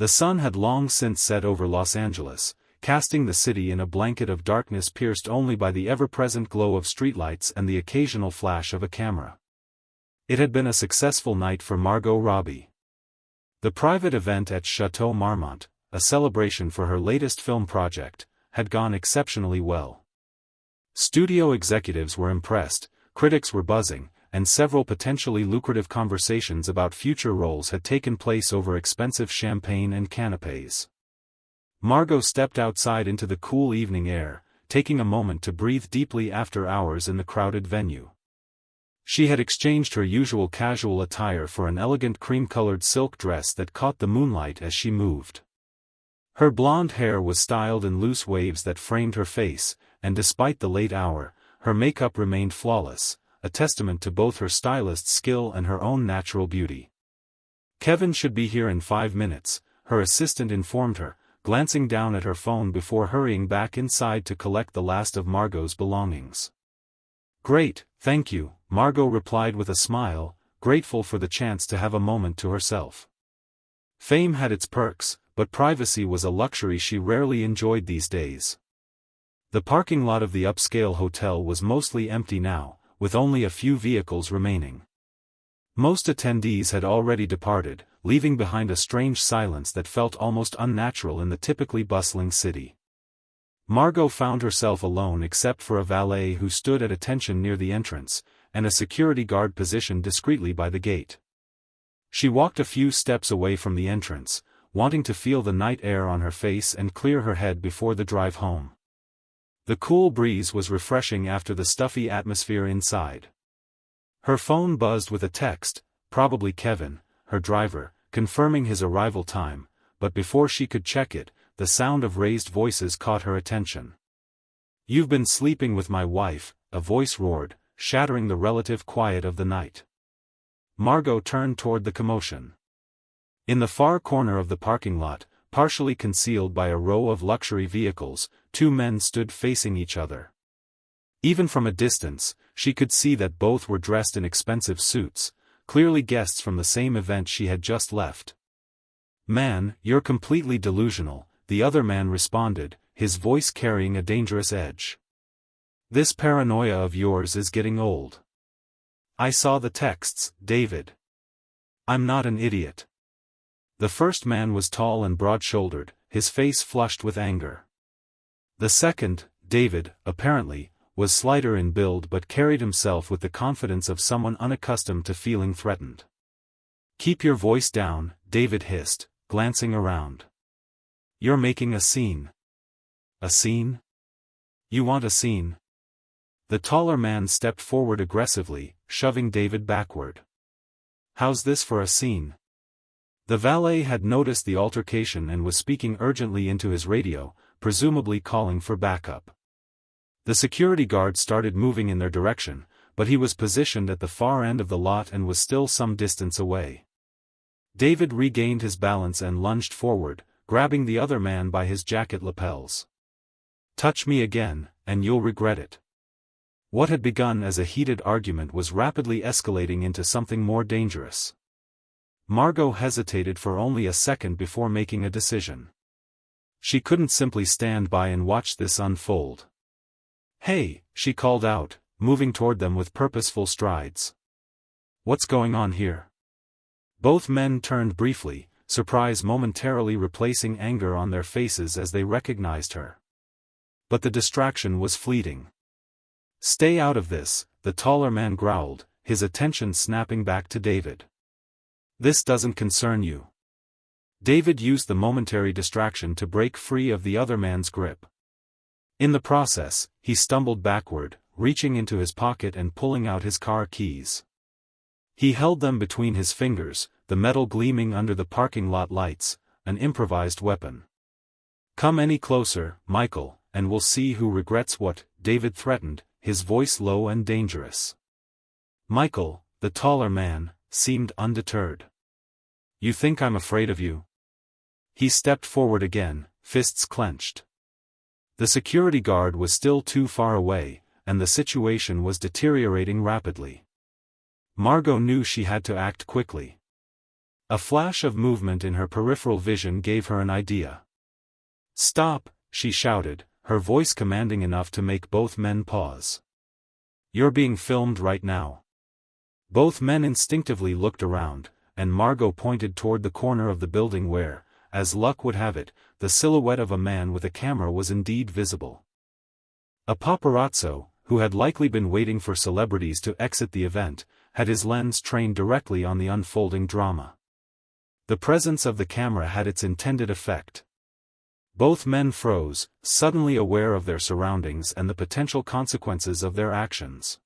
The sun had long since set over Los Angeles, casting the city in a blanket of darkness pierced only by the ever-present glow of streetlights and the occasional flash of a camera. It had been a successful night for Margot Robbie. The private event at Chateau Marmont, a celebration for her latest film project, had gone exceptionally well. Studio executives were impressed, critics were buzzing, and several potentially lucrative conversations about future roles had taken place over expensive champagne and canapés. Margot stepped outside into the cool evening air, taking a moment to breathe deeply after hours in the crowded venue. She had exchanged her usual casual attire for an elegant cream-colored silk dress that caught the moonlight as she moved. Her blonde hair was styled in loose waves that framed her face, and despite the late hour, her makeup remained flawless, a testament to both her stylist's skill and her own natural beauty. "Kevin should be here in 5 minutes," her assistant informed her, glancing down at her phone before hurrying back inside to collect the last of Margot's belongings. "Great, thank you," Margot replied with a smile, grateful for the chance to have a moment to herself. Fame had its perks, but privacy was a luxury she rarely enjoyed these days. The parking lot of the upscale hotel was mostly empty now, with only a few vehicles remaining. Most attendees had already departed, leaving behind a strange silence that felt almost unnatural in the typically bustling city. Margot found herself alone except for a valet who stood at attention near the entrance, and a security guard positioned discreetly by the gate. She walked a few steps away from the entrance, wanting to feel the night air on her face and clear her head before the drive home. The cool breeze was refreshing after the stuffy atmosphere inside. Her phone buzzed with a text, probably Kevin, her driver, confirming his arrival time, but before she could check it, the sound of raised voices caught her attention. "You've been sleeping with my wife," a voice roared, shattering the relative quiet of the night. Margot turned toward the commotion. In the far corner of the parking lot, partially concealed by a row of luxury vehicles, 2 men stood facing each other. Even from a distance, she could see that both were dressed in expensive suits, clearly guests from the same event she had just left. "Man, you're completely delusional," the other man responded, his voice carrying a dangerous edge. "This paranoia of yours is getting old." "I saw the texts, David. I'm not an idiot." The first man was tall and broad-shouldered, his face flushed with anger. The second, David, apparently, was slighter in build but carried himself with the confidence of someone unaccustomed to feeling threatened. "Keep your voice down," David hissed, glancing around. "You're making a scene." "A scene? You want a scene?" The taller man stepped forward aggressively, shoving David backward. "How's this for a scene?" The valet had noticed the altercation and was speaking urgently into his radio, presumably calling for backup. The security guard started moving in their direction, but he was positioned at the far end of the lot and was still some distance away. David regained his balance and lunged forward, grabbing the other man by his jacket lapels. "Touch me again, and you'll regret it." What had begun as a heated argument was rapidly escalating into something more dangerous. Margot hesitated for only a second before making a decision. She couldn't simply stand by and watch this unfold. "Hey," she called out, moving toward them with purposeful strides. "What's going on here?" Both men turned briefly, surprise momentarily replacing anger on their faces as they recognized her. But the distraction was fleeting. "Stay out of this," the taller man growled, his attention snapping back to David. "This doesn't concern you." David used the momentary distraction to break free of the other man's grip. In the process, he stumbled backward, reaching into his pocket and pulling out his car keys. He held them between his fingers, the metal gleaming under the parking lot lights, an improvised weapon. "Come any closer, Michael, and we'll see who regrets what," David threatened, his voice low and dangerous. Michael, the taller man, seemed undeterred. "You think I'm afraid of you?" He stepped forward again, fists clenched. The security guard was still too far away, and the situation was deteriorating rapidly. Margot knew she had to act quickly. A flash of movement in her peripheral vision gave her an idea. "Stop," she shouted, her voice commanding enough to make both men pause. "You're being filmed right now." Both men instinctively looked around, and Margot pointed toward the corner of the building where, as luck would have it, the silhouette of a man with a camera was indeed visible. A paparazzo, who had likely been waiting for celebrities to exit the event, had his lens trained directly on the unfolding drama. The presence of the camera had its intended effect. Both men froze, suddenly aware of their surroundings and the potential consequences of their actions.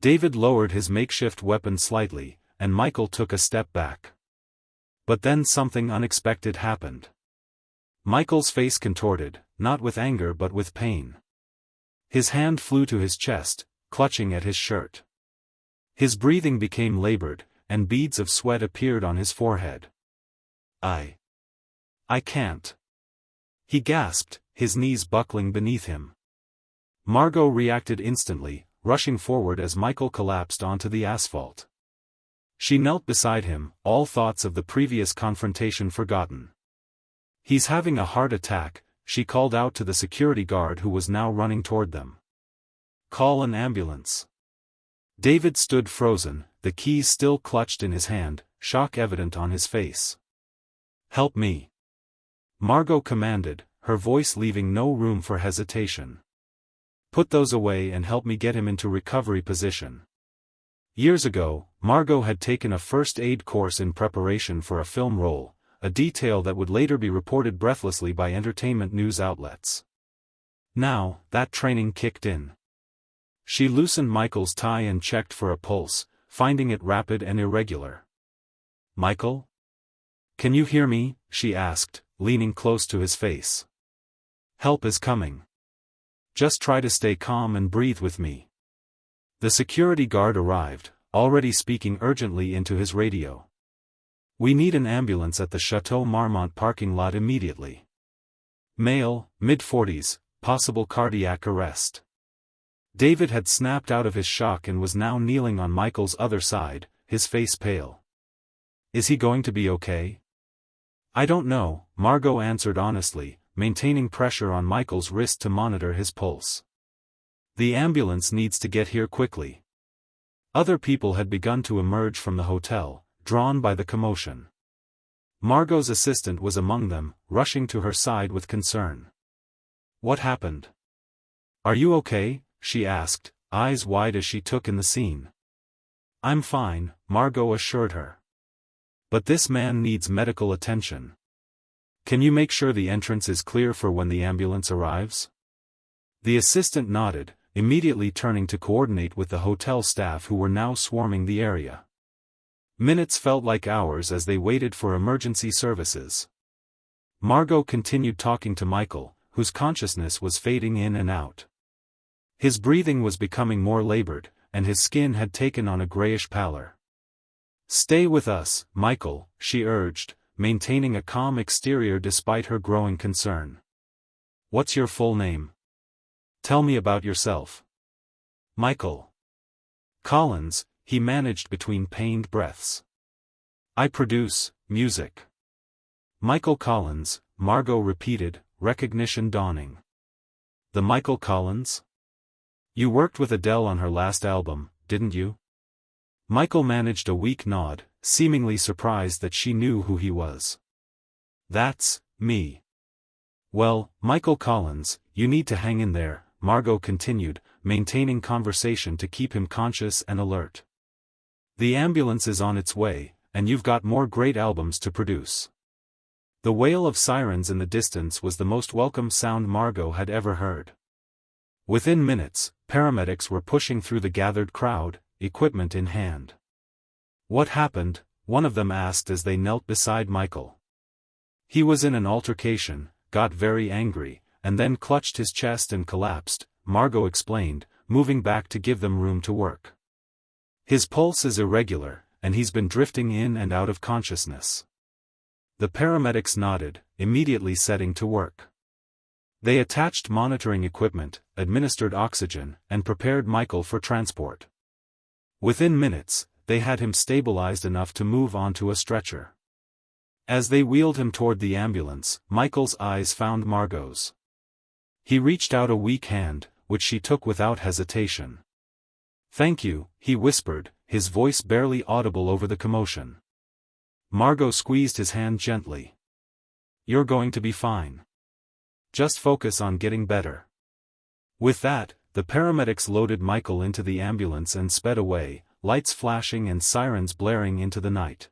David lowered his makeshift weapon slightly, and Michael took a step back. But then something unexpected happened. Michael's face contorted, not with anger but with pain. His hand flew to his chest, clutching at his shirt. His breathing became labored, and beads of sweat appeared on his forehead. I can't," he gasped, his knees buckling beneath him. Margot reacted instantly, rushing forward as Michael collapsed onto the asphalt. She knelt beside him, all thoughts of the previous confrontation forgotten. "He's having a heart attack," she called out to the security guard who was now running toward them. "Call an ambulance." David stood frozen, the keys still clutched in his hand, shock evident on his face. "Help me," Margot commanded, her voice leaving no room for hesitation. "Put those away and help me get him into recovery position." Years ago, Margot had taken a first aid course in preparation for a film role, a detail that would later be reported breathlessly by entertainment news outlets. Now, that training kicked in. She loosened Michael's tie and checked for a pulse, finding it rapid and irregular. "Michael? Can you hear me?" she asked, leaning close to his face. "Help is coming. Just try to stay calm and breathe with me." The security guard arrived, already speaking urgently into his radio. "We need an ambulance at the Chateau Marmont parking lot immediately. Male, mid-40s, possible cardiac arrest." David had snapped out of his shock and was now kneeling on Michael's other side, his face pale. "Is he going to be okay?" "I don't know," Margot answered honestly, maintaining pressure on Michael's wrist to monitor his pulse. "The ambulance needs to get here quickly." Other people had begun to emerge from the hotel, drawn by the commotion. Margot's assistant was among them, rushing to her side with concern. "What happened? Are you okay?" she asked, eyes wide as she took in the scene. "I'm fine," Margot assured her. "But this man needs medical attention. Can you make sure the entrance is clear for when the ambulance arrives?" The assistant nodded, immediately turning to coordinate with the hotel staff who were now swarming the area. Minutes felt like hours as they waited for emergency services. Margot continued talking to Michael, whose consciousness was fading in and out. His breathing was becoming more labored, and his skin had taken on a grayish pallor. "Stay with us, Michael," she urged, maintaining a calm exterior despite her growing concern. "What's your full name? Tell me about yourself." "Michael Collins," he managed between pained breaths. "I produce music." "Michael Collins," Margot repeated, recognition dawning. "The Michael Collins? You worked with Adele on her last album, didn't you?" Michael managed a weak nod, seemingly surprised that she knew who he was. "That's me." "Well, Michael Collins, you need to hang in there," Margot continued, maintaining conversation to keep him conscious and alert. "The ambulance is on its way, and you've got more great albums to produce." The wail of sirens in the distance was the most welcome sound Margot had ever heard. Within minutes, paramedics were pushing through the gathered crowd, equipment in hand. "What happened?" one of them asked as they knelt beside Michael. "He was in an altercation, got very angry, and then clutched his chest and collapsed," Margot explained, moving back to give them room to work. "His pulse is irregular, and he's been drifting in and out of consciousness." The paramedics nodded, immediately setting to work. They attached monitoring equipment, administered oxygen, and prepared Michael for transport. Within minutes, they had him stabilized enough to move onto a stretcher. As they wheeled him toward the ambulance, Michael's eyes found Margot's. He reached out a weak hand, which she took without hesitation. "Thank you," he whispered, his voice barely audible over the commotion. Margot squeezed his hand gently. "You're going to be fine. Just focus on getting better." With that, the paramedics loaded Michael into the ambulance and sped away, lights flashing and sirens blaring into the night.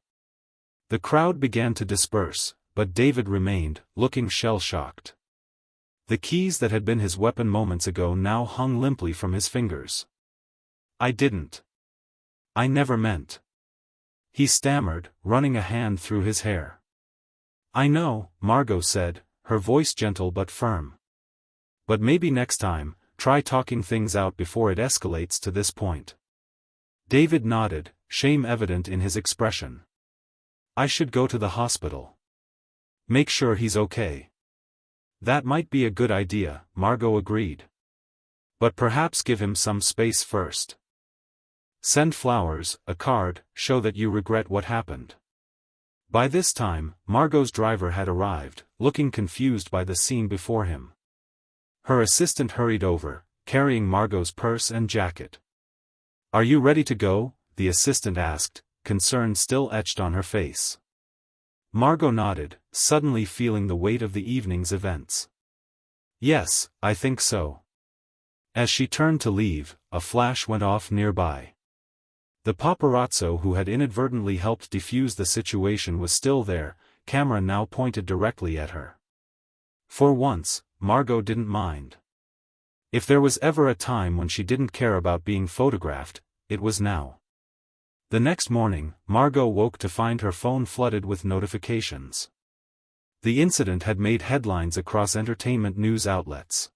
The crowd began to disperse, but David remained, looking shell-shocked. The keys that had been his weapon moments ago now hung limply from his fingers. "I didn't. I never meant," he stammered, running a hand through his hair. "I know," Margot said, her voice gentle but firm. "But maybe next time, try talking things out before it escalates to this point." David nodded, shame evident in his expression. "I should go to the hospital. Make sure he's okay." "That might be a good idea," Margot agreed. "But perhaps give him some space first. Send flowers, a card, show that you regret what happened." By this time, Margot's driver had arrived, looking confused by the scene before him. Her assistant hurried over, carrying Margot's purse and jacket. "Are you ready to go?" the assistant asked, concern still etched on her face. Margot nodded, suddenly feeling the weight of the evening's events. "Yes, I think so." As she turned to leave, a flash went off nearby. The paparazzo who had inadvertently helped defuse the situation was still there, camera now pointed directly at her. For once, Margot didn't mind. If there was ever a time when she didn't care about being photographed, it was now. The next morning, Margot woke to find her phone flooded with notifications. The incident had made headlines across entertainment news outlets.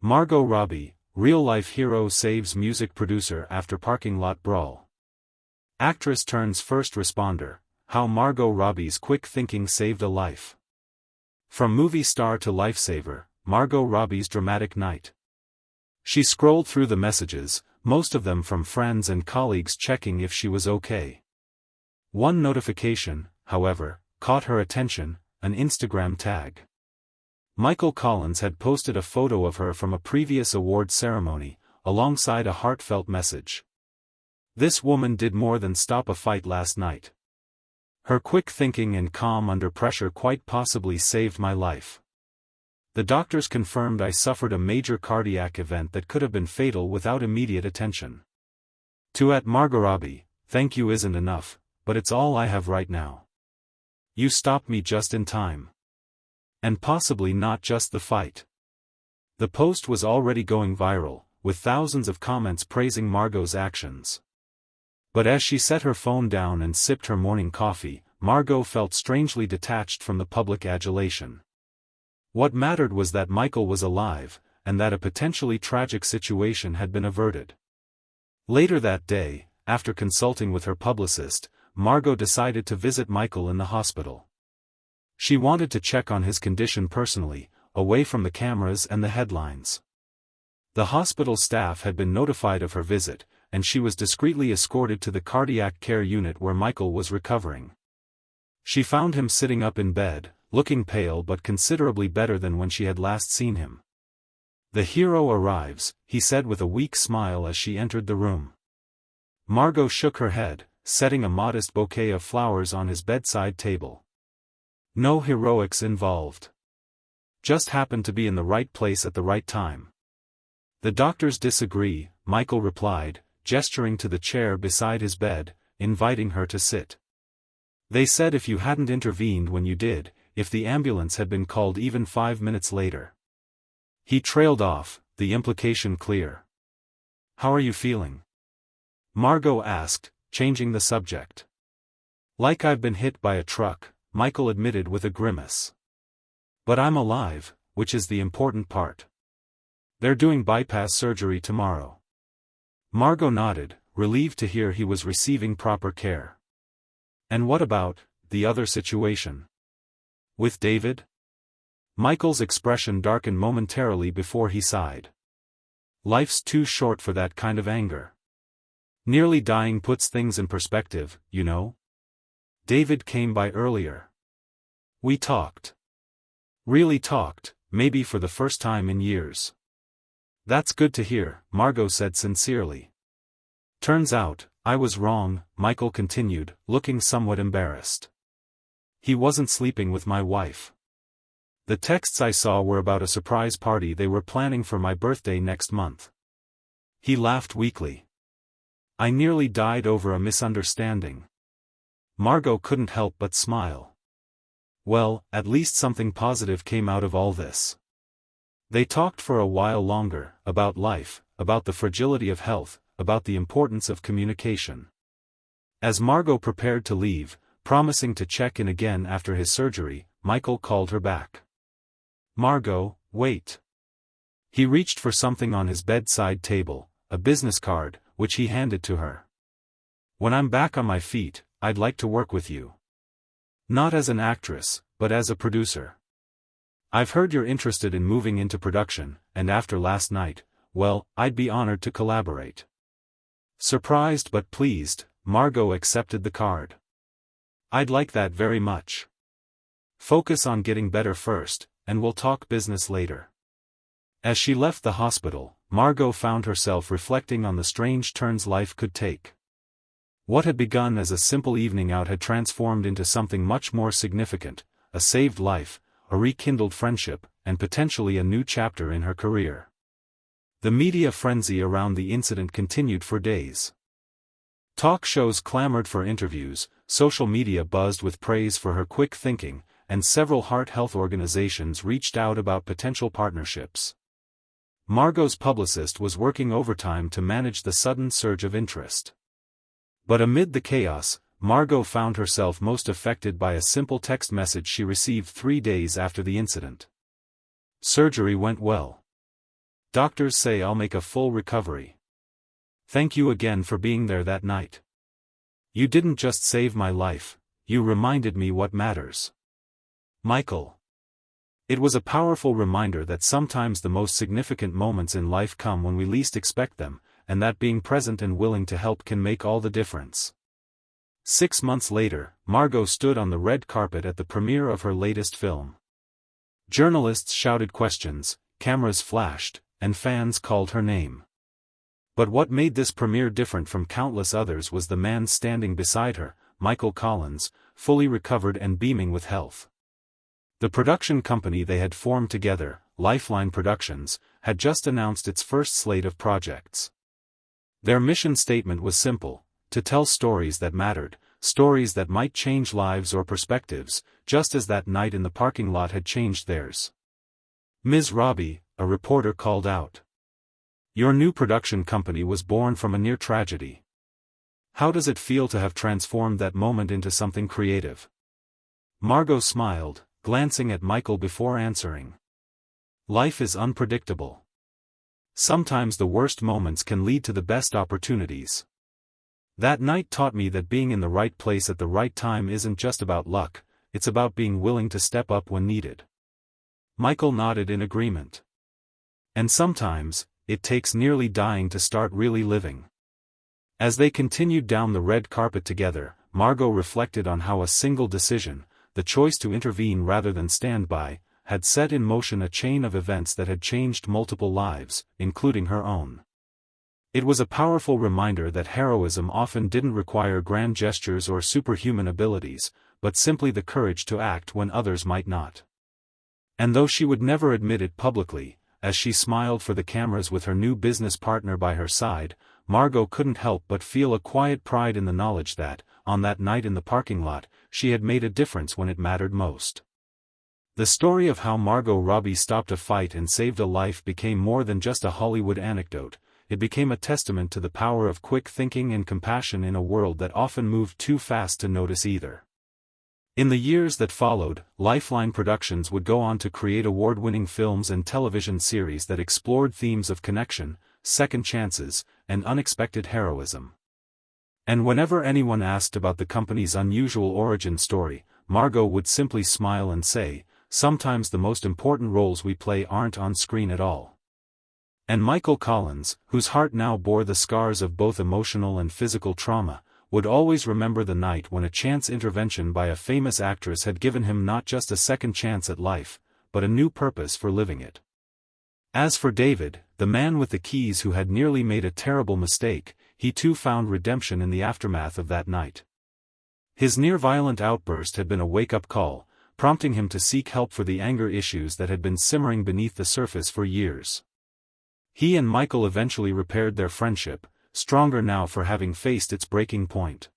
Margot Robbie, real-life hero saves music producer after parking lot brawl. Actress turns first responder, how Margot Robbie's quick thinking saved a life. From movie star to lifesaver, Margot Robbie's dramatic night. She scrolled through the messages, most of them from friends and colleagues checking if she was okay. One notification, however, caught her attention, an Instagram tag. Michael Collins had posted a photo of her from a previous award ceremony, alongside a heartfelt message. "This woman did more than stop a fight last night. Her quick thinking and calm under pressure quite possibly saved my life. The doctors confirmed I suffered a major cardiac event that could have been fatal without immediate attention. To Margot Robbie, thank you isn't enough, but it's all I have right now. You stopped me just in time. And possibly not just the fight." The post was already going viral, with thousands of comments praising Margot's actions. But as she set her phone down and sipped her morning coffee, Margot felt strangely detached from the public adulation. What mattered was that Michael was alive, and that a potentially tragic situation had been averted. Later that day, after consulting with her publicist, Margot decided to visit Michael in the hospital. She wanted to check on his condition personally, away from the cameras and the headlines. The hospital staff had been notified of her visit, and she was discreetly escorted to the cardiac care unit where Michael was recovering. She found him sitting up in bed, looking pale but considerably better than when she had last seen him. "The hero arrives," he said with a weak smile as she entered the room. Margot shook her head, setting a modest bouquet of flowers on his bedside table. "No heroics involved. Just happened to be in the right place at the right time." "The doctors disagree," Michael replied, gesturing to the chair beside his bed, inviting her to sit. "They said if you hadn't intervened when you did, if the ambulance had been called even 5 minutes later." He trailed off, the implication clear. "How are you feeling?" Margot asked, changing the subject. "Like I've been hit by a truck," Michael admitted with a grimace. "But I'm alive, which is the important part. They're doing bypass surgery tomorrow." Margot nodded, relieved to hear he was receiving proper care. "And what about the other situation? With David?" Michael's expression darkened momentarily before he sighed. "Life's too short for that kind of anger. Nearly dying puts things in perspective, you know. David came by earlier. We talked. Really talked, maybe for the first time in years. That's good to hear, Margot said sincerely. Turns out, I was wrong, Michael continued, looking somewhat embarrassed. He wasn't sleeping with my wife. The texts I saw were about a surprise party they were planning for my birthday next month. He laughed weakly. I nearly died over a misunderstanding. Margot couldn't help but smile. Well, at least something positive came out of all this. They talked for a while longer, about life, about the fragility of health, about the importance of communication. As Margot prepared to leave, promising to check in again after his surgery, Michael called her back. Margot, wait. He reached for something on his bedside table, a business card, which he handed to her. When I'm back on my feet, I'd like to work with you. Not as an actress, but as a producer. I've heard you're interested in moving into production, and after last night, well, I'd be honored to collaborate. Surprised but pleased, Margot accepted the card. I'd like that very much. Focus on getting better first, and we'll talk business later. As she left the hospital, Margot found herself reflecting on the strange turns life could take. What had begun as a simple evening out had transformed into something much more significant, a saved life, a rekindled friendship, and potentially a new chapter in her career. The media frenzy around the incident continued for days. Talk shows clamored for interviews, social media buzzed with praise for her quick thinking, and several heart health organizations reached out about potential partnerships. Margot's publicist was working overtime to manage the sudden surge of interest. But amid the chaos, Margot found herself most affected by a simple text message she received 3 days after the incident. Surgery went well. Doctors say I'll make a full recovery. Thank you again for being there that night. You didn't just save my life, you reminded me what matters. Michael. It was a powerful reminder that sometimes the most significant moments in life come when we least expect them, and that being present and willing to help can make all the difference. 6 months later, Margot stood on the red carpet at the premiere of her latest film. Journalists shouted questions, cameras flashed, and fans called her name. But what made this premiere different from countless others was the man standing beside her, Michael Collins, fully recovered and beaming with health. The production company they had formed together, Lifeline Productions, had just announced its first slate of projects. Their mission statement was simple: to tell stories that mattered, stories that might change lives or perspectives, just as that night in the parking lot had changed theirs. Ms. Robbie, a reporter called out. Your new production company was born from a near tragedy. How does it feel to have transformed that moment into something creative? Margot smiled, glancing at Michael before answering. Life is unpredictable. Sometimes the worst moments can lead to the best opportunities. That night taught me that being in the right place at the right time isn't just about luck, it's about being willing to step up when needed. Michael nodded in agreement. And sometimes, it takes nearly dying to start really living. As they continued down the red carpet together, Margot reflected on how a single decision, the choice to intervene rather than stand by, had set in motion a chain of events that had changed multiple lives, including her own. It was a powerful reminder that heroism often didn't require grand gestures or superhuman abilities, but simply the courage to act when others might not. And though she would never admit it publicly, as she smiled for the cameras with her new business partner by her side, Margot couldn't help but feel a quiet pride in the knowledge that, on that night in the parking lot, she had made a difference when it mattered most. The story of how Margot Robbie stopped a fight and saved a life became more than just a Hollywood anecdote. It became a testament to the power of quick thinking and compassion in a world that often moved too fast to notice either. In the years that followed, Lifeline Productions would go on to create award-winning films and television series that explored themes of connection, second chances, and unexpected heroism. And whenever anyone asked about the company's unusual origin story, Margot would simply smile and say, "Sometimes the most important roles we play aren't on screen at all. And Michael Collins, whose heart now bore the scars of both emotional and physical trauma, would always remember the night when a chance intervention by a famous actress had given him not just a second chance at life, but a new purpose for living it. As for David, the man with the keys who had nearly made a terrible mistake, he too found redemption in the aftermath of that night. His near-violent outburst had been a wake-up call, prompting him to seek help for the anger issues that had been simmering beneath the surface for years. He and Michael eventually repaired their friendship, stronger now for having faced its breaking point.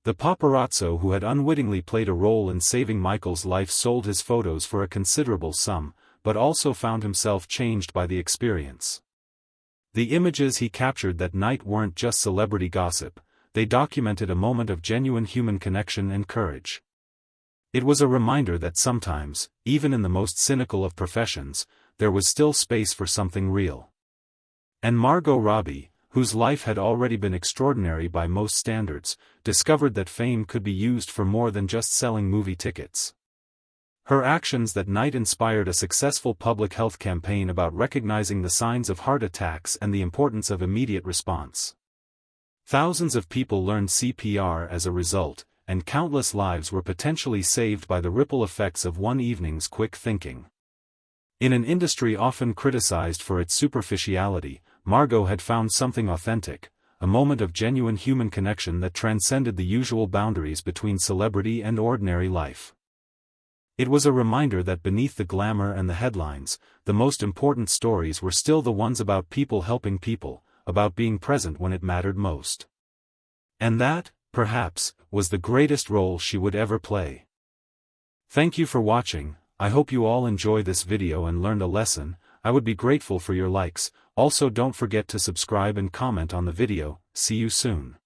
The paparazzo who had unwittingly played a role in saving Michael's life sold his photos for a considerable sum, but also found himself changed by the experience. The images he captured that night weren't just celebrity gossip, they documented a moment of genuine human connection and courage. It was a reminder that sometimes, even in the most cynical of professions, there was still space for something real. And Margot Robbie, whose life had already been extraordinary by most standards, discovered that fame could be used for more than just selling movie tickets. Her actions that night inspired a successful public health campaign about recognizing the signs of heart attacks and the importance of immediate response. Thousands of people learned CPR as a result, and countless lives were potentially saved by the ripple effects of one evening's quick thinking. In an industry often criticized for its superficiality, Margot had found something authentic, a moment of genuine human connection that transcended the usual boundaries between celebrity and ordinary life. It was a reminder that beneath the glamour and the headlines, the most important stories were still the ones about people helping people, about being present when it mattered most. And that, perhaps, was the greatest role she would ever play. Thank you for watching. I hope you all enjoy this video and learned a lesson. I would be grateful for your likes. Also don't forget to subscribe and comment on the video. See you soon.